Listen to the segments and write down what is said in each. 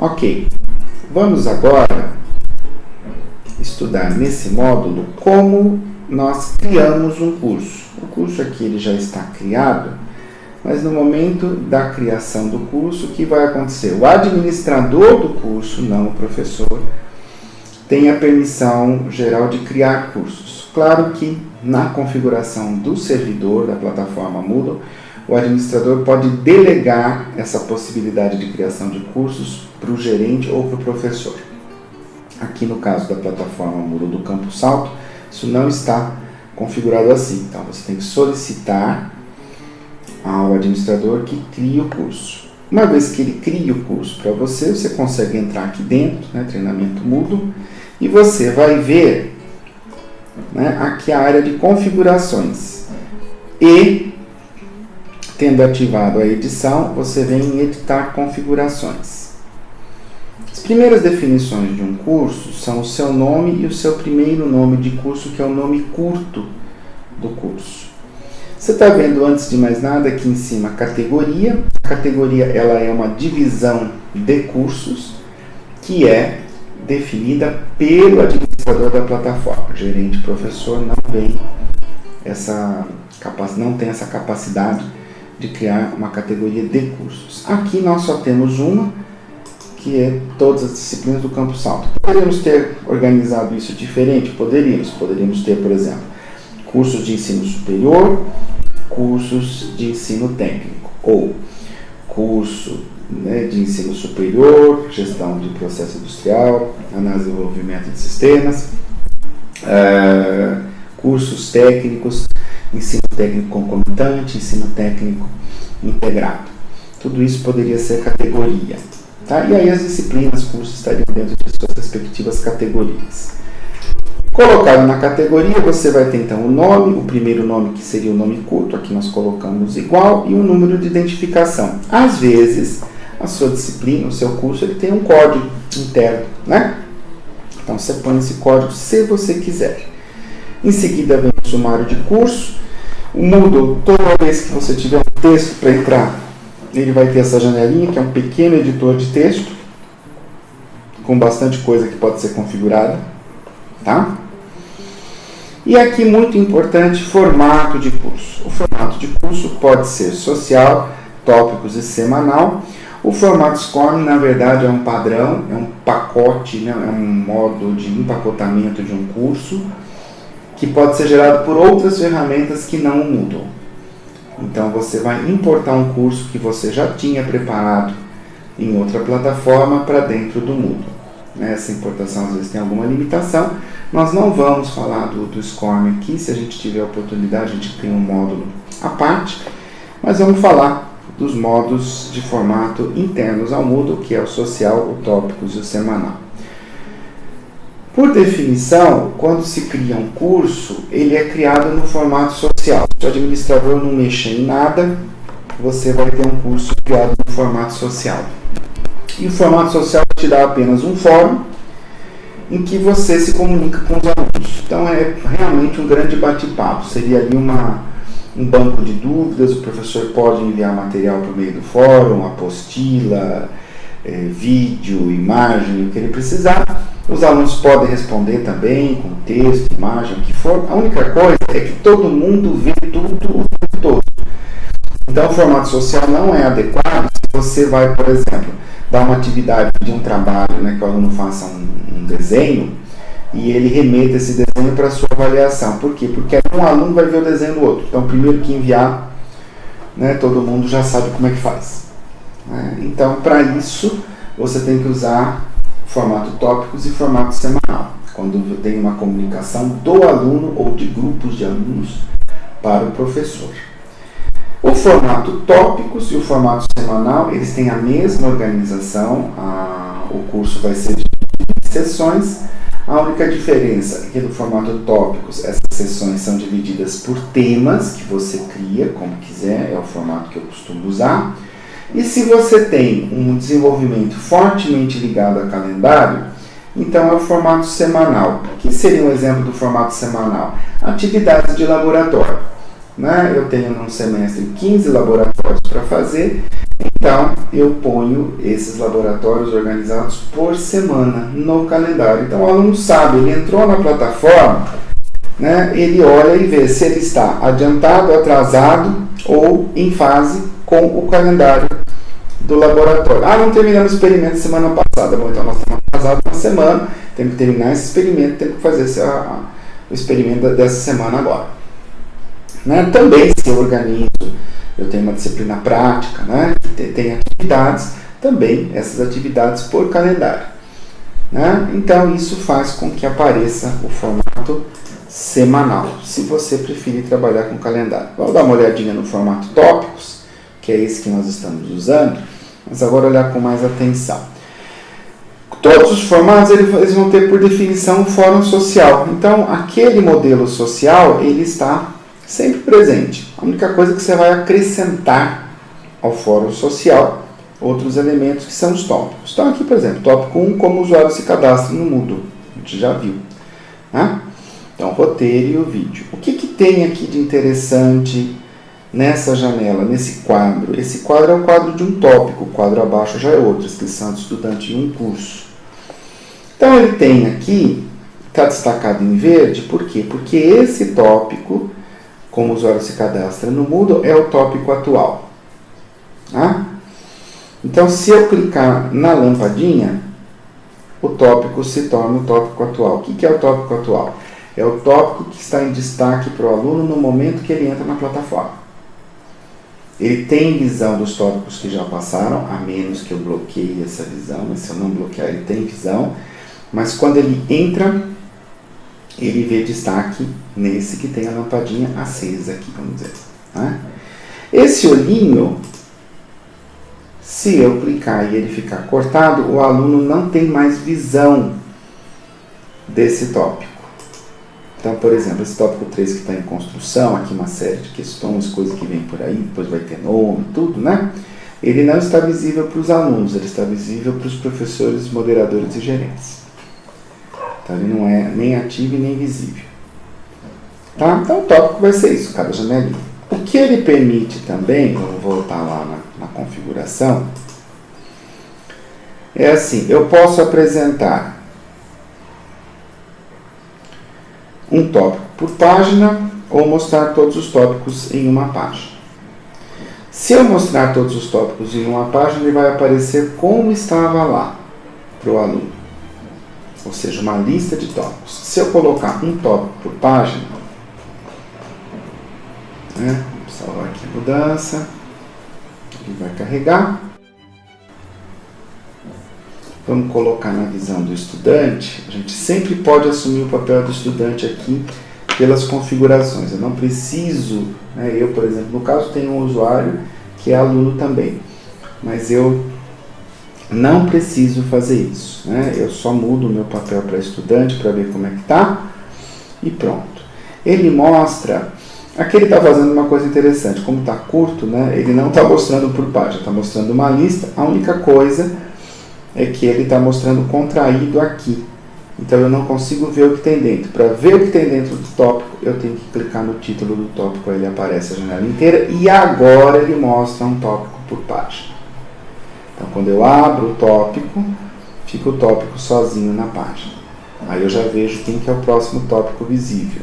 Ok, vamos agora estudar nesse módulo como nós criamos um curso. O curso aqui ele já está criado, mas no momento da criação do curso, o que vai acontecer? O administrador do curso, não o professor, tem a permissão geral de criar cursos. Claro que na configuração do servidor da plataforma Moodle, o administrador pode delegar essa possibilidade de criação de cursos para o gerente ou para o professor. Aqui no caso da plataforma Moodle do Campus Alto, isso não está configurado assim. Então você tem que solicitar ao administrador que crie o curso. Uma vez que ele cria o curso para você, você consegue entrar aqui dentro, treinamento Moodle, e você vai ver aqui a área de configurações. E, tendo ativado a edição, você vem em editar configurações. As primeiras definições de um curso são o seu nome e o seu primeiro nome de curso, que é o nome curto do curso. Você está vendo, antes de mais nada, aqui em cima, categoria. A categoria ela é uma divisão de cursos que é definida pelo administrador da plataforma. O gerente professor não tem essa capacidade de criar uma categoria de cursos. Aqui nós só temos uma, que é todas as disciplinas do Campus Alto. Poderíamos ter organizado isso diferente? Poderíamos ter, por exemplo, cursos de ensino superior, cursos de ensino técnico, ou curso de ensino superior, gestão de processo industrial, análise e desenvolvimento de sistemas, cursos técnicos, ensino técnico concomitante, ensino técnico integrado. Tudo isso poderia ser categoria. Tá? E aí as disciplinas, cursos estariam dentro de suas respectivas categorias. Colocado na categoria, você vai ter então o nome, o primeiro nome que seria o nome curto, aqui nós colocamos igual, e o número de identificação. Às vezes, a sua disciplina, o seu curso, ele tem um código interno, Então você põe esse código se você quiser. Em seguida vem o sumário de curso. O Moodle, toda vez que você tiver um texto para entrar, ele vai ter essa janelinha, que é um pequeno editor de texto, com bastante coisa que pode ser configurada, tá? E aqui, muito importante, formato de curso. O formato de curso pode ser social, tópicos e semanal. O formato SCORM, na verdade, é um padrão, é um pacote, é um modo de empacotamento de um curso, que pode ser gerado por outras ferramentas que não o Moodle. Então, você vai importar um curso que você já tinha preparado em outra plataforma para dentro do Moodle. Essa importação, às vezes, tem alguma limitação. Nós não vamos falar do SCORM aqui. Se a gente tiver a oportunidade, a gente tem um módulo à parte. Mas vamos falar dos modos de formato internos ao Moodle, que é o social, o tópicos e o semanal. Por definição, quando se cria um curso, ele é criado no formato social. Se o administrador não mexer em nada, você vai ter um curso criado no formato social. E o formato social te dá apenas um fórum em que você se comunica com os alunos. Então é realmente um grande bate-papo. Seria ali um banco de dúvidas, o professor pode enviar material por meio do fórum, apostila, vídeo, imagem, o que ele precisar. Os alunos podem responder também com texto, imagem, o que for. A única coisa é que todo mundo vê tudo o tempo todo. Então o formato social não é adequado se você vai, por exemplo, dar uma atividade de um trabalho, que o aluno faça um desenho e ele remeta esse desenho para a sua avaliação. Por quê? Porque um aluno vai ver o desenho do outro. Então, primeiro que enviar, todo mundo já sabe como é que faz. Então, para isso, você tem que usar formato tópicos e formato semanal, quando tem uma comunicação do aluno ou de grupos de alunos para o professor. O formato tópicos e o formato semanal, eles têm a mesma organização, o curso vai ser dividido em sessões. A única diferença é que no formato tópicos, essas sessões são divididas por temas que você cria, como quiser, é o formato que eu costumo usar. E se você tem um desenvolvimento fortemente ligado a calendário, então é o formato semanal. O que seria um exemplo do formato semanal? Atividades de laboratório. Eu tenho num semestre 15 laboratórios para fazer, Então, eu ponho esses laboratórios organizados por semana no calendário. Então, o aluno sabe, ele entrou na plataforma, né, ele olha e vê se ele está adiantado, atrasado ou em fase com o calendário do laboratório. Não terminamos o experimento semana passada. Bom, então nós estamos atrasados uma semana, temos que terminar esse experimento, temos que fazer o experimento dessa semana agora. Né? Também, se eu organizo, eu tenho uma disciplina prática, né? Tem atividades, também essas atividades por calendário. Né? Então, isso faz com que apareça o formato semanal, se você preferir trabalhar com calendário. Vamos dar uma olhadinha no formato tópicos, que é esse que nós estamos usando, mas agora olhar com mais atenção. Todos os formatos eles vão ter por definição um fórum social. Então, aquele modelo social, ele está sempre presente. A única coisa que você vai acrescentar ao fórum social, outros elementos que são os tópicos. Então, aqui, por exemplo, tópico 1, como o usuário se cadastra no Moodle. A gente já viu. Né? Então, roteiro e o vídeo. O que tem aqui de interessante nessa janela, nesse quadro? Esse quadro é o quadro de um tópico, o quadro abaixo já é outro, inscrição do estudante em um curso. Então, ele tem aqui, está destacado em verde, por quê? Porque esse tópico, como o usuário se cadastra no Moodle, é o tópico atual. Tá? Então, se eu clicar na lampadinha, o tópico se torna o tópico atual. O que é o tópico atual? É o tópico que está em destaque para o aluno no momento que ele entra na plataforma. Ele tem visão dos tópicos que já passaram, a menos que eu bloqueie essa visão, mas se eu não bloquear, ele tem visão. Mas quando ele entra, ele vê destaque nesse que tem a lampadinha acesa aqui, vamos dizer. Tá? Esse olhinho, se eu clicar e ele ficar cortado, o aluno não tem mais visão desse tópico. Então, por exemplo, esse tópico 3 que está em construção, aqui uma série de questões, coisas que vem por aí, depois vai ter nome, tudo, né? Ele não está visível para os alunos, ele está visível para os professores, moderadores e gerentes. Então, ele não é nem ativo e nem visível. Tá? Então, o tópico vai ser isso, cada janelinha. O que ele permite também, vou voltar lá na configuração, é assim, eu posso apresentar um tópico por página ou mostrar todos os tópicos em uma página. Se eu mostrar todos os tópicos em uma página, ele vai aparecer como estava lá para o aluno. Ou seja, uma lista de tópicos. Se eu colocar um tópico por página, né, vou salvar aqui a mudança, ele vai carregar. Vamos colocar na visão do estudante. A gente sempre pode assumir o papel do estudante aqui pelas configurações. Eu não preciso, né, eu, por exemplo, no caso tenho um usuário que é aluno também, mas eu não preciso fazer isso. Né? Eu só mudo o meu papel para estudante para ver como é que está e pronto. Ele mostra, aqui ele está fazendo uma coisa interessante, como está curto, né, ele não está mostrando por página, está mostrando uma lista. A única coisa é que ele está mostrando contraído aqui. Então eu não consigo ver o que tem dentro. Para ver o que tem dentro do tópico, eu tenho que clicar no título do tópico, aí ele aparece a janela inteira e agora ele mostra um tópico por página. Então quando eu abro o tópico, fica o tópico sozinho na página. Aí eu já vejo quem que é o próximo tópico visível.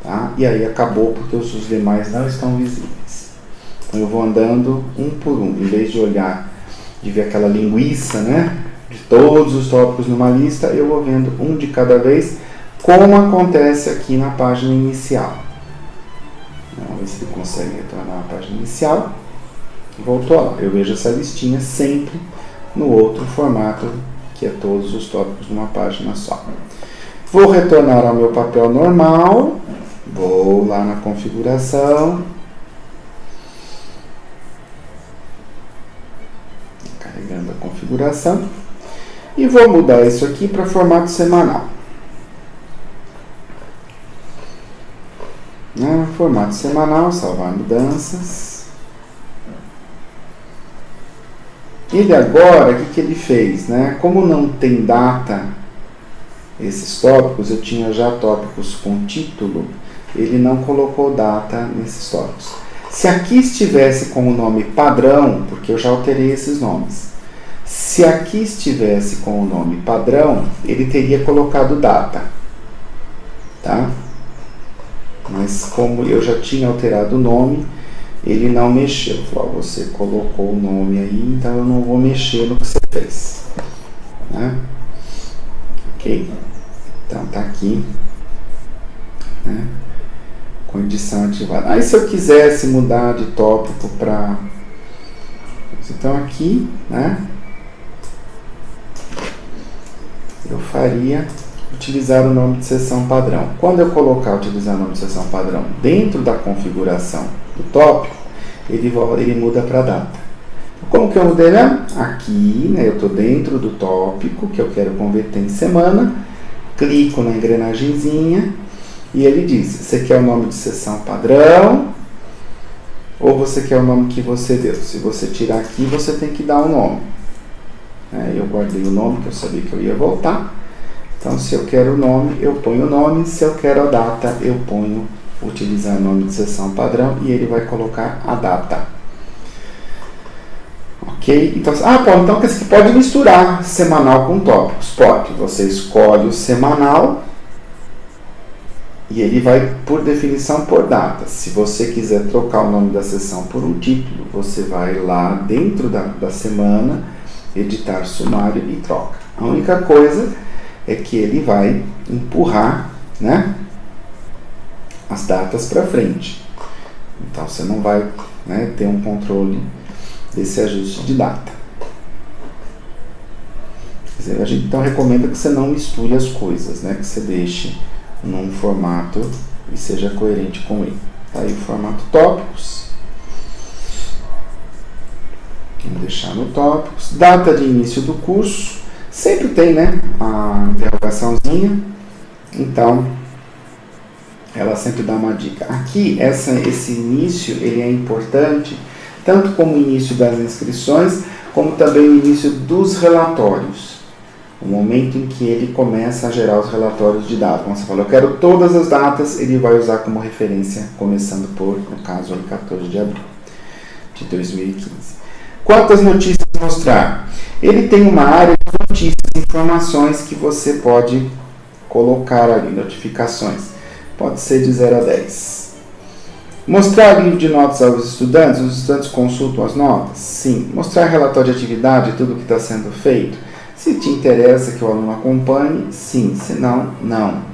Tá? E aí acabou porque os demais não estão visíveis. Então eu vou andando um por um, em vez de olhar, de ver aquela linguiça, né, de todos os tópicos numa lista, eu vou vendo um de cada vez, como acontece aqui na página inicial. Vamos ver se ele consegue retornar à página inicial. Voltou lá. Eu vejo essa listinha sempre no outro formato, que é todos os tópicos numa página só. Vou retornar ao meu papel normal, vou lá na configuração, carregando a configuração, e vou mudar isso aqui para formato semanal. Formato semanal, salvar mudanças. Ele agora, o que ele fez? Como não tem data esses tópicos, eu tinha já tópicos com título, ele não colocou data nesses tópicos. Se aqui estivesse com o nome padrão, porque eu já alterei esses nomes, se aqui estivesse com o nome padrão, ele teria colocado data, tá? Mas como eu já tinha alterado o nome, ele não mexeu. Falou, você colocou o nome aí, então eu não vou mexer no que você fez, né? Ok? Então tá aqui, né? Com edição ativada. Aí se eu quisesse mudar de tópico para... Então aqui, né? Eu faria utilizar o nome de seção padrão. Quando eu colocar utilizar o nome de seção padrão dentro da configuração do tópico, ele muda para data. Como que eu mudei, né? Aqui, né, eu estou dentro do tópico que eu quero converter em semana, clico na engrenagemzinha e ele diz, você quer o nome de seção padrão ou você quer o nome que você deu? Se você tirar aqui, você tem que dar um nome. Eu guardei o nome, que eu sabia que eu ia voltar. Então, se eu quero o nome, eu ponho o nome. Se eu quero a data, eu ponho utilizar o nome de seção padrão e ele vai colocar a data. Ok? Então, então você pode misturar semanal com tópicos. Pode. Você escolhe o semanal e ele vai, por definição, por data. Se você quiser trocar o nome da seção por um título, você vai lá dentro da semana, editar sumário e troca. A única coisa é que ele vai empurrar, né, as datas para frente. Então você não vai, né, ter um controle desse ajuste de data. Quer dizer, a gente então recomenda que você não misture as coisas, né, que você deixe num formato e seja coerente com ele. Tá aí o formato tópicos. Vamos deixar no tópicos. Data de início do curso. Sempre tem, né, a interrogaçãozinha. Então, ela sempre dá uma dica. Aqui, esse início, ele é importante, tanto como o início das inscrições, como também o início dos relatórios. O momento em que ele começa a gerar os relatórios de dados. Como você falou, eu quero todas as datas, ele vai usar como referência, começando por, no caso, 14 de abril de 2015. Quantas notícias mostrar? Ele tem uma área de notícias, informações que você pode colocar ali, notificações. Pode ser de 0 a 10. Mostrar livro de notas aos estudantes? Os estudantes consultam as notas? Sim. Mostrar relatório de atividade, tudo que está sendo feito? Se te interessa que o aluno acompanhe, sim. Se não, não.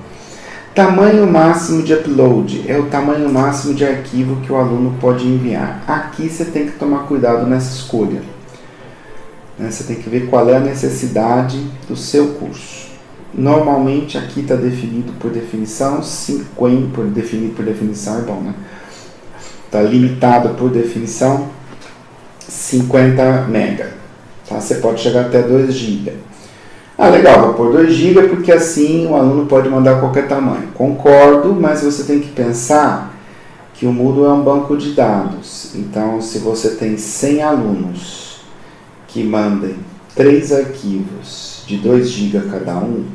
Tamanho máximo de upload é o tamanho máximo de arquivo que o aluno pode enviar. Aqui você tem que tomar cuidado nessa escolha. Você tem que ver qual é a necessidade do seu curso. Normalmente aqui está definido por definição 50, definido por definição é bom, né? Está limitado por definição 50 MB. Tá? Você pode chegar até 2 GB. Legal, vou pôr 2 GB porque assim o aluno pode mandar qualquer tamanho. Concordo, mas você tem que pensar que o Moodle é um banco de dados. Então, se você tem 100 alunos que mandem 3 arquivos de 2 GB cada um,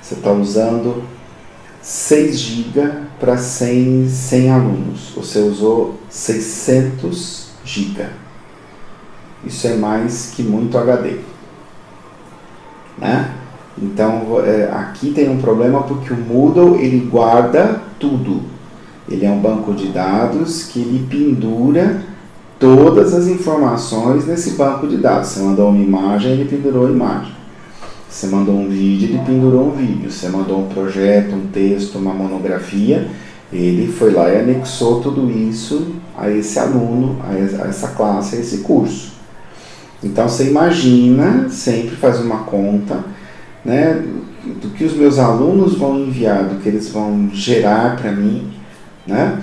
você está usando 6 GB para 100 alunos. Você usou 600 GB. Isso é mais que muito HD. Né? Então, aqui tem um problema porque o Moodle ele guarda tudo. Ele é um banco de dados que ele pendura todas as informações nesse banco de dados. Você mandou uma imagem, ele pendurou a imagem. Você mandou um vídeo, ele pendurou um vídeo. Você mandou um projeto, um texto, uma monografia, ele foi lá e anexou tudo isso a esse aluno, a essa classe, a esse curso. Então você imagina, sempre faz uma conta, né, do que os meus alunos vão enviar, do que eles vão gerar para mim, né,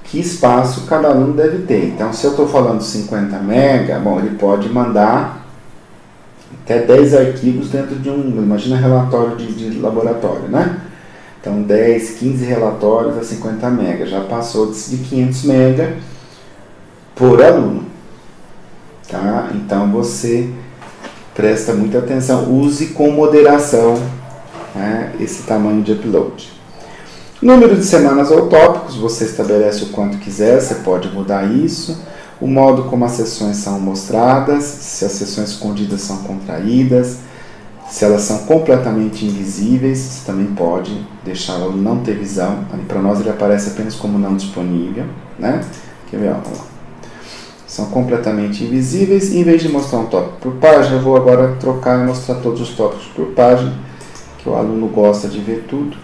que espaço cada aluno deve ter. Então se eu estou falando 50 MB, bom, ele pode mandar até 10 arquivos dentro de imagina relatório de laboratório, né? Então 10, 15 relatórios a 50 MB, já passou de 500 MB por aluno. Tá? Então você presta muita atenção, use com moderação, né, esse tamanho de upload. Número de semanas ou tópicos, tópicos você estabelece o quanto quiser, você pode mudar isso. O modo como as sessões são mostradas, se as sessões escondidas são contraídas, se elas são completamente invisíveis, você também pode deixar o aluno não ter visão. Para nós ele aparece apenas como não disponível, né? Quer ver? Vamos lá. São completamente invisíveis. Em vez de mostrar um tópico por página, eu vou agora trocar e mostrar todos os tópicos por página, que o aluno gosta de ver tudo.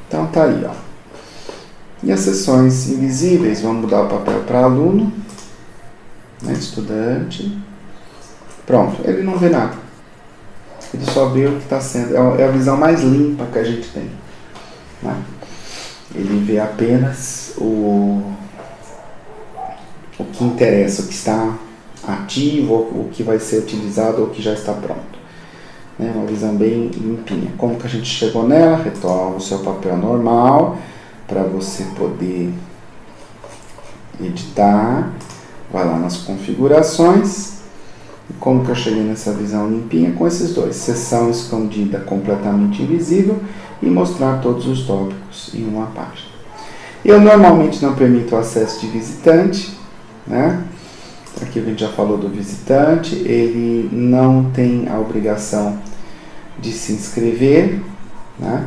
Então tá aí, ó. E as sessões invisíveis, vamos mudar o papel para aluno, né? Estudante. Pronto, ele não vê nada. Ele só vê o que está sendo. É a visão mais limpa que a gente tem, né? Ele vê apenas o que interessa, o que está ativo, o que vai ser utilizado ou o que já está pronto. Né? Uma visão bem limpinha. Como que a gente chegou nela? Retoma o seu papel normal para você poder editar. Vai lá nas configurações. E como que eu cheguei nessa visão limpinha? Com esses dois. Seção escondida completamente invisível e mostrar todos os tópicos em uma página. Eu normalmente não permito o acesso de visitante, né? Aqui a gente já falou do visitante, ele não tem a obrigação de se inscrever, né?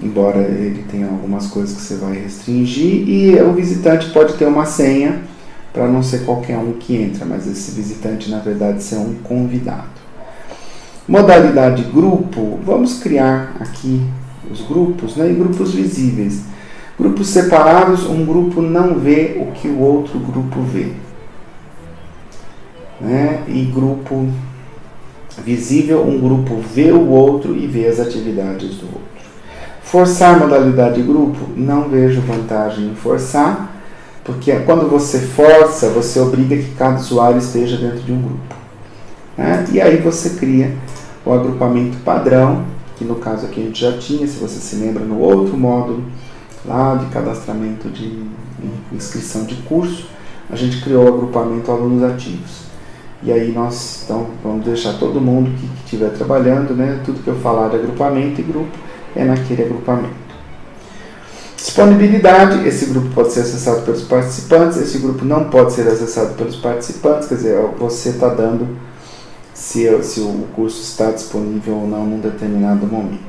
Embora ele tenha algumas coisas que você vai restringir, e o visitante pode ter uma senha para não ser qualquer um que entra, mas esse visitante na verdade ser um convidado. Modalidade grupo, vamos criar aqui os grupos, né? E grupos visíveis. Grupos separados, um grupo não vê o que o outro grupo vê, né? E grupo visível, um grupo vê o outro e vê as atividades do outro. Forçar modalidade grupo, não vejo vantagem em forçar, porque quando você força, você obriga que cada usuário esteja dentro de um grupo, né? E aí você cria o agrupamento padrão, que no caso aqui a gente já tinha, se você se lembra, no outro módulo lá de cadastramento de inscrição de curso, a gente criou o agrupamento alunos ativos. E aí nós então, vamos deixar todo mundo que estiver trabalhando, né, tudo que eu falar de agrupamento e grupo é naquele agrupamento. Disponibilidade, esse grupo pode ser acessado pelos participantes, esse grupo não pode ser acessado pelos participantes, quer dizer, você está dando se o curso está disponível ou não num determinado momento.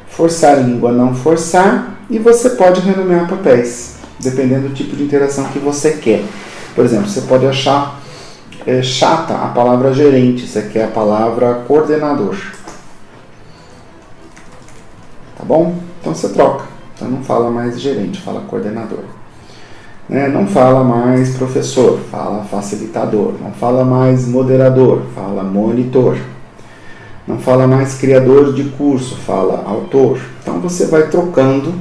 Forçar língua, não forçar, e você pode renomear papéis, dependendo do tipo de interação que você quer. Por exemplo, você pode achar chata a palavra gerente, você quer a palavra coordenador. Tá bom? Então você troca. Então não fala mais gerente, fala coordenador. Né? Não fala mais professor, fala facilitador. Não fala mais moderador, fala monitor. Não fala mais criador de curso, fala autor. Então você vai trocando,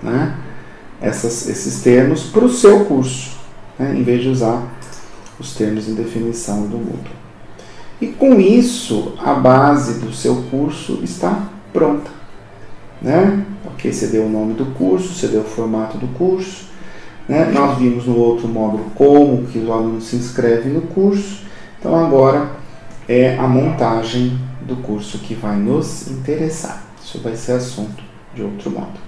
né, esses termos para o seu curso, né, em vez de usar os termos em definição do Moodle. E com isso, a base do seu curso está pronta. Né? Ok, você deu o nome do curso, você deu o formato do curso. Né? Nós vimos no outro módulo como que o aluno se inscreve no curso. Então agora é a montagem do curso que vai nos interessar. Isso vai ser assunto de outro módulo.